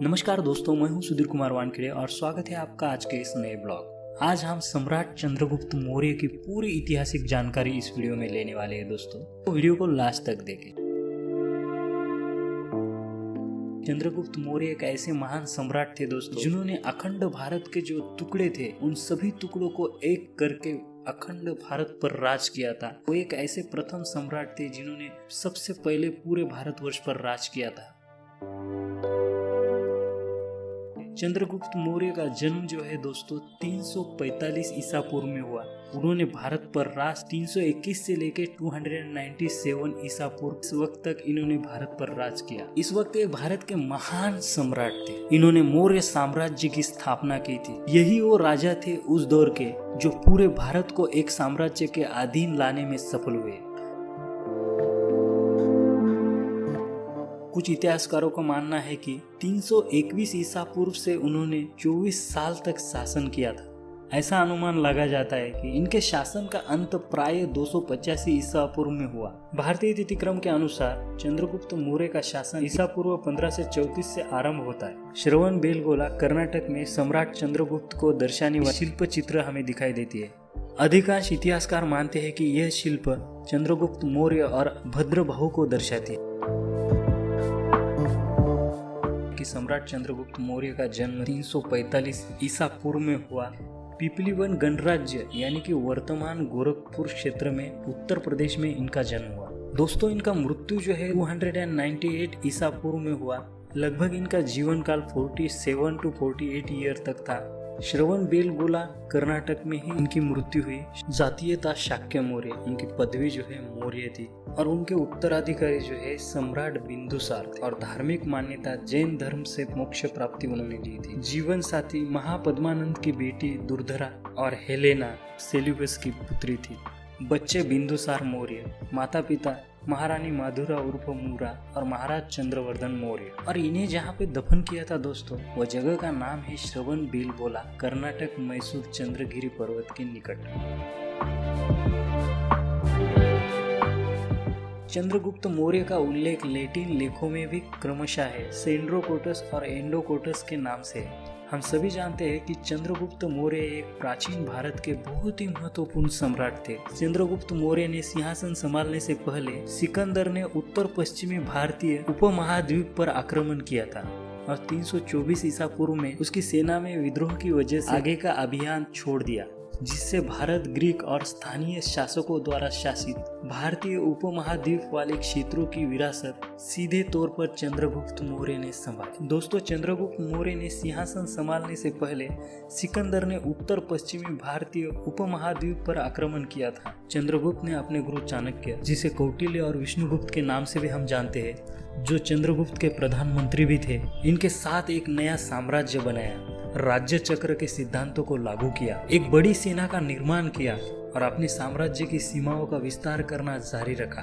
नमस्कार दोस्तों, मैं हूं सुधीर कुमार वानखेड़े और स्वागत है आपका आज के इस नए ब्लॉग। आज हम सम्राट चंद्रगुप्त मौर्य की पूरी ऐतिहासिक जानकारी इस वीडियो में लेने वाले हैं दोस्तों, तो वीडियो को लास्ट तक देखें। चंद्रगुप्त मौर्य एक ऐसे महान सम्राट थे दोस्तों, जिन्होंने अखंड भारत के जो टुकड़े थे उन सभी टुकड़ों को एक करके अखंड भारत पर राज किया था। वो एक ऐसे प्रथम सम्राट थे जिन्होंने सबसे पहले पूरे भारतवर्ष पर राज किया था। चंद्रगुप्त मौर्य का जन्म जो है दोस्तों 345 ईसा पूर्व में हुआ। उन्होंने भारत पर राज 321 से लेकर 297 ईसा पूर्व, इस वक्त तक इन्होंने भारत पर राज किया। इस वक्त ये भारत के महान सम्राट थे। इन्होंने मौर्य साम्राज्य की स्थापना की थी। यही वो राजा थे उस दौर के जो पूरे भारत को एक साम्राज्य के अधीन लाने में सफल हुए। कुछ इतिहासकारों का मानना है कि 321 ईसा पूर्व से उन्होंने 24 साल तक शासन किया था। ऐसा अनुमान लगा जाता है कि इनके शासन का अंत प्राय 285 ईसा पूर्व में हुआ। भारतीय तिथिक्रम के अनुसार चंद्रगुप्त मौर्य का शासन ईसा पूर्व 1534 से आरंभ होता है। श्रवणबेलगोला कर्नाटक में सम्राट चंद्रगुप्त को दर्शाने वाली शिल्प चित्र हमें दिखाई देती है। अधिकांश इतिहासकार मानते हैं कि यह शिल्प चंद्रगुप्त मौर्य और भद्रबाहु को दर्शाती है। सम्राट चंद्रगुप्त मौर्य का जन्म 345 ईसा पूर्व में हुआ। पिपलीवन गणराज्य यानी कि वर्तमान गोरखपुर क्षेत्र में उत्तर प्रदेश में इनका जन्म हुआ। दोस्तों, इनका मृत्यु जो है 298 ईसा पूर्व में हुआ। लगभग इनका जीवन काल 47 to 48 ईयर तक था। श्रवणबेलगोला कर्नाटक में ही इनकी मृत्यु हुई। जातीयता शाक्य मौर्य, इनकी पदवी जो है मौर्य थी और उनके उत्तराधिकारी जो है सम्राट बिंदुसार थे। और धार्मिक मान्यता जैन धर्म से मोक्ष प्राप्ति उन्होंने ली थी। जीवन साथी महापद्मानंद की बेटी दुर्धरा और हेलेना सेल्यूकस की पुत्री थी। बच्चे बिंदुसार मौर्य, माता पिता महारानी माधुरा उर्फ मूरा और महाराज चंद्रवर्धन मौर्य। और इन्हें जहाँ पे दफन किया था दोस्तों, वह जगह का नाम है श्रवणबेलगोला, कर्नाटक, मैसूर चंद्रगिरी पर्वत के निकट। चंद्रगुप्त मौर्य का उल्लेख लैटिन लेखों में भी क्रमशः है, सेंड्रोकोटस और एंडोकोटस के नाम से है। हम सभी जानते हैं कि चंद्रगुप्त मौर्य एक प्राचीन भारत के बहुत ही महत्वपूर्ण सम्राट थे। चंद्रगुप्त मौर्य ने सिंहासन संभालने से पहले सिकंदर ने उत्तर पश्चिमी भारतीय उपमहाद्वीप पर आक्रमण किया था और 324 ईसा पूर्व में उसकी सेना में विद्रोह की वजह से आगे का अभियान छोड़ दिया, जिससे भारत ग्रीक और स्थानीय शासकों द्वारा शासित भारतीय उपमहाद्वीप वाले क्षेत्रों की विरासत सीधे तौर पर चंद्रगुप्त मौर्य ने संभाली। दोस्तों, चंद्रगुप्त मौर्य ने सिंहासन संभालने से पहले सिकंदर ने उत्तर पश्चिमी भारतीय उपमहाद्वीप पर आक्रमण किया था। चंद्रगुप्त ने अपने गुरु चाणक्य, जिसे कौटिल्य और विष्णुगुप्त के नाम से भी हम जानते हैं, जो चंद्रगुप्त के प्रधानमंत्री भी थे, इनके साथ एक नया साम्राज्य बनाया, राज्य चक्र के सिद्धांतों को लागू किया, एक बड़ी सेना का निर्माण किया और अपने साम्राज्य की सीमाओं का विस्तार करना जारी रखा।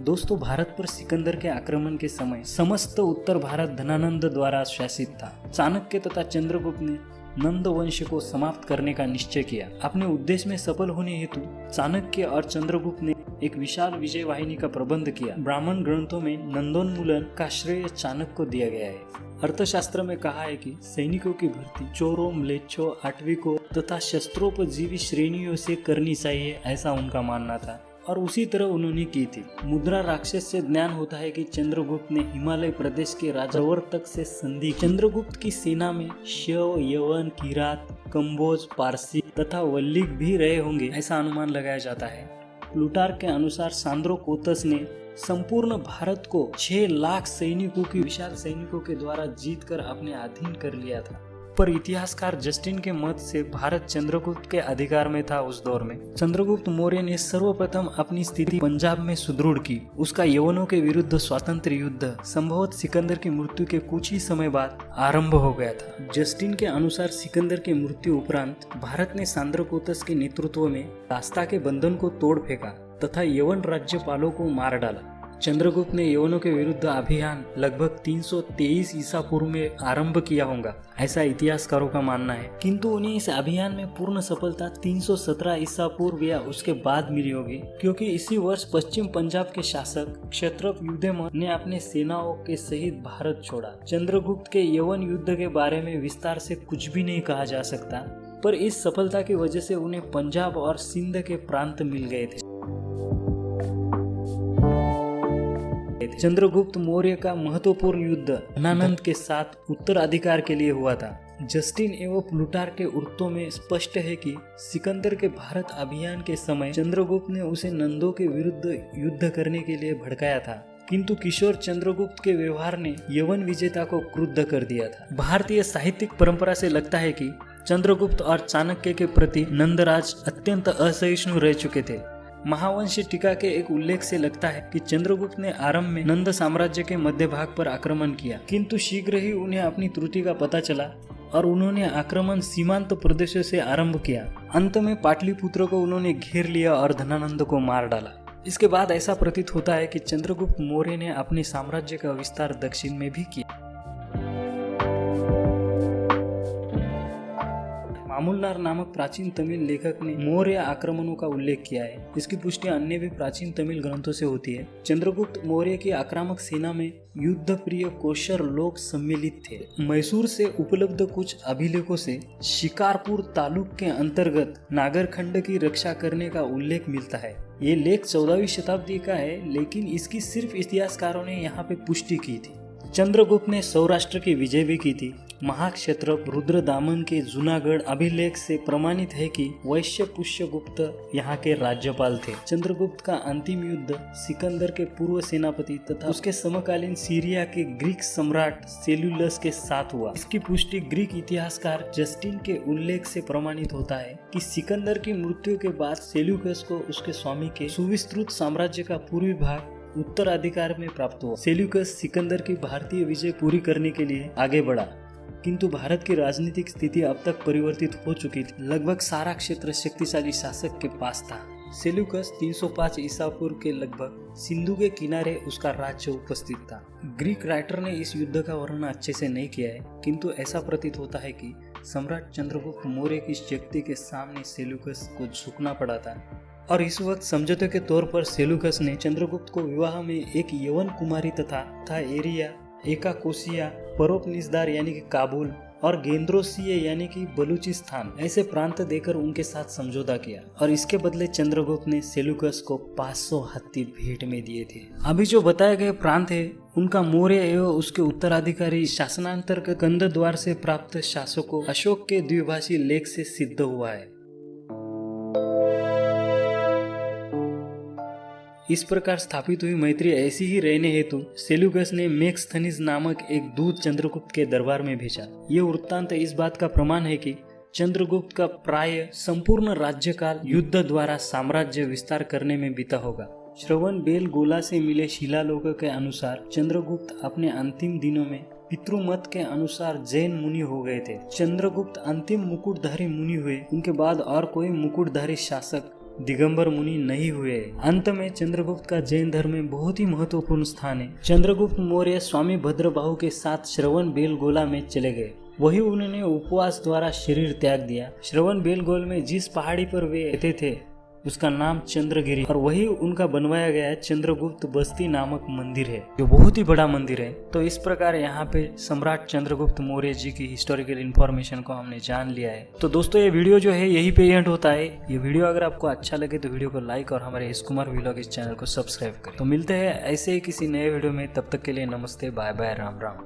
दोस्तों, भारत पर सिकंदर के आक्रमण के समय समस्त उत्तर भारत धनानंद द्वारा शासित था। चाणक्य तथा चंद्रगुप्त ने नंद वंश को समाप्त करने का निश्चय किया। अपने उद्देश्य में सफल होने हेतु चाणक्य और चंद्रगुप्त ने एक विशाल विजय वाहिनी का प्रबंध किया। ब्राह्मण ग्रंथों में नंदोन्मूलन का श्रेय चाणक्य को दिया गया है। अर्थशास्त्र में कहा है कि सैनिकों की भर्ती चोरों, म्लेच्छों, आठविकों तथा शस्त्रोपजीवी श्रेणियों से करनी चाहिए, ऐसा उनका मानना था और उसी तरह उन्होंने की थी। मुद्रा राक्षस से ज्ञान होता है कि चंद्रगुप्त ने हिमालय प्रदेश के राजा प्रवर्तक से संधि। चंद्रगुप्त की सेना में शैव, यवन, किरात, कंबोज, पारसी तथा वल्लीक भी रहे होंगे, ऐसा अनुमान लगाया जाता है। प्लूटार्क के अनुसार सांद्रोकोतस ने संपूर्ण भारत को 6 लाख सैनिकों की विशाल सैनिकों के द्वारा जीतकर अपने अधीन कर लिया था। पर इतिहासकार जस्टिन के मत से भारत चंद्रगुप्त के अधिकार में था। उस दौर में चंद्रगुप्त मौर्य ने सर्वप्रथम अपनी स्थिति पंजाब में सुदृढ़ की। उसका यवनों के विरुद्ध स्वतंत्र युद्ध संभवतः सिकंदर की मृत्यु के कुछ ही समय बाद आरंभ हो गया था। जस्टिन के अनुसार सिकंदर की मृत्यु उपरांत भारत ने सांद्रोकोतस के नेतृत्व में रास्ता के बंधन को तोड़ फेंका तथा यवन राज्यपालों को मार डाला। चंद्रगुप्त ने यवनों के विरुद्ध अभियान लगभग 323 ईसा पूर्व में आरंभ किया होगा, ऐसा इतिहासकारों का मानना है। किंतु उन्हें इस अभियान में पूर्ण सफलता 317 ईसा पूर्व या उसके बाद मिली होगी, क्योंकि इसी वर्ष पश्चिम पंजाब के शासक क्षत्रप युधिष्ठिर ने अपने सेनाओं के सहित भारत छोड़ा। चंद्रगुप्त के यवन युद्ध के बारे में विस्तार से कुछ भी नहीं कहा जा सकता, पर इस सफलता की वजह से उन्हें पंजाब और सिंध के प्रांत मिल गए थे। चंद्रगुप्त मौर्य का महत्वपूर्ण युद्ध धनानंद के साथ उत्तराधिकार के लिए हुआ था। जस्टिन एवं प्लूटार्क के उक्तों में स्पष्ट है कि सिकंदर के भारत अभियान के समय चंद्रगुप्त ने उसे नंदों के विरुद्ध युद्ध करने के लिए भड़काया था, किंतु किशोर चंद्रगुप्त के व्यवहार ने यवन विजेता को क्रुद्ध कर दिया था। भारतीय साहित्यिक परंपरा से लगता है कि चंद्रगुप्त और चाणक्य के प्रति नंदराज अत्यंत असहिष्णु रह चुके थे। महावंशी टीका के एक उल्लेख से लगता है कि चंद्रगुप्त ने आरंभ में नंद साम्राज्य के मध्य भाग पर आक्रमण किया, किंतु शीघ्र ही उन्हें अपनी त्रुटि का पता चला और उन्होंने आक्रमण सीमांत प्रदेशों से आरंभ किया। अंत में पाटलिपुत्र को उन्होंने घेर लिया और धनानंद को मार डाला। इसके बाद ऐसा प्रतीत होता है कि चंद्रगुप्त मौर्य ने अपने साम्राज्य का विस्तार दक्षिण में भी किया। मामूलनार नामक प्राचीन तमिल लेखक ने मौर्य आक्रमणों का उल्लेख किया है। इसकी पुष्टि अन्य भी प्राचीन तमिल ग्रंथों से होती है। चंद्रगुप्त मौर्य की आक्रामक सेना में युद्ध प्रिय कौशल लोग सम्मिलित थे। मैसूर से उपलब्ध कुछ अभिलेखों से शिकारपुर तालुक के अंतर्गत नागरखंड की रक्षा करने का उल्लेख मिलता है। ये लेख 14वीं शताब्दी का है, लेकिन इसकी सिर्फ इतिहासकारों ने यहाँ पे पुष्टि की थी। चंद्रगुप्त ने सौराष्ट्र की विजय भी की थी। महाक्षत्रप रुद्रदामन के जूनागढ़ अभिलेख से प्रमाणित है कि वैश्य पुष्यगुप्त यहाँ के राज्यपाल थे। चंद्रगुप्त का अंतिम युद्ध सिकंदर के पूर्व सेनापति तथा उसके समकालीन सीरिया के ग्रीक सम्राट सेल्यूकस के साथ हुआ। इसकी पुष्टि ग्रीक इतिहासकार जस्टिन के उल्लेख से प्रमाणित होता है कि सिकंदर की मृत्यु के बाद सेल्यूकस को उसके स्वामी के सुविस्तृत साम्राज्य का पूर्वी भाग उत्तराधिकार में प्राप्त हुआ। सेल्यूकस सिकंदर की भारतीय विजय पूरी करने के लिए आगे बढ़ा, किंतु भारत की राजनीतिक स्थिति अब तक परिवर्तित हो चुकी थी। लगभग सारा क्षेत्र शक्तिशाली शासक के पास था। सेल्यूकस 305 ईसा पूर्व के लगभग सिंधु के किनारे उसका राज्य उपस्थित था। ग्रीक राइटर ने इस युद्ध का वर्णन अच्छे से नहीं किया है, किंतु ऐसा प्रतीत होता है कि सम्राट चंद्रगुप्त मौर्य की शक्ति के सामने सेल्यूकस को झुकना पड़ा था और इस वक्त समझौते के तौर पर सेल्यूकस ने चंद्रगुप्त को विवाह में एक यवन कुमारी तथा एरिया, एकाकोसिया, परोपनिस्दार यानी कि काबुल और गेंद्रोसिया यानी कि बलूचिस्तान ऐसे प्रांत देकर उनके साथ समझौता किया और इसके बदले चंद्रगुप्त ने सेल्यूकस को 500 हाथी भेंट में दिए थे। अभी जो बताए गए प्रांत है उनका मौर्य एवं उसके उत्तराधिकारी शासनांतर के कंद द्वार से प्राप्त शासकों अशोक के द्विभाषी लेख से सिद्ध हुआ है। इस प्रकार स्थापित हुई मैत्री ऐसी ही रहने हेतु सेल्यूकस ने मेगस्थनीज नामक एक दूत चंद्रगुप्त के दरबार में भेजा। ये वृत्तांत इस बात का प्रमाण है कि चंद्रगुप्त का प्राय संपूर्ण राज्यकाल युद्ध द्वारा साम्राज्य विस्तार करने में बीता होगा। श्रवण बेलगोला से मिले शिलालेख के अनुसार चंद्रगुप्त अपने अंतिम दिनों में पितृमत के अनुसार जैन मुनि हो गए थे। चंद्रगुप्त अंतिम मुकुटधारी मुनि हुए, उनके बाद और कोई मुकुटधारी शासक दिगंबर मुनि नहीं हुए। अंत में चंद्रगुप्त का जैन धर्म में बहुत ही महत्वपूर्ण स्थान है। चंद्रगुप्त मौर्य स्वामी भद्रबाहु के साथ श्रवण बेलगोला में चले गए। वही उन्होंने उपवास द्वारा शरीर त्याग दिया। श्रवण बेलगोल में जिस पहाड़ी पर वे रहते थे उसका नाम चंद्रगिरी और वही उनका बनवाया गया चंद्रगुप्त बस्ती नामक मंदिर है, जो बहुत ही बड़ा मंदिर है। तो इस प्रकार यहाँ पे सम्राट चंद्रगुप्त मौर्य जी की हिस्टोरिकल इन्फॉर्मेशन को हमने जान लिया है। तो दोस्तों ये वीडियो जो है यही पे एंड होता है। ये वीडियो अगर आपको अच्छा लगे तो वीडियो को लाइक और हमारे यश कुमार व्लॉग इस चैनल को सब्सक्राइब करें। तो मिलते हैं ऐसे ही किसी नए वीडियो में, तब तक के लिए नमस्ते, बाय बाय, राम राम।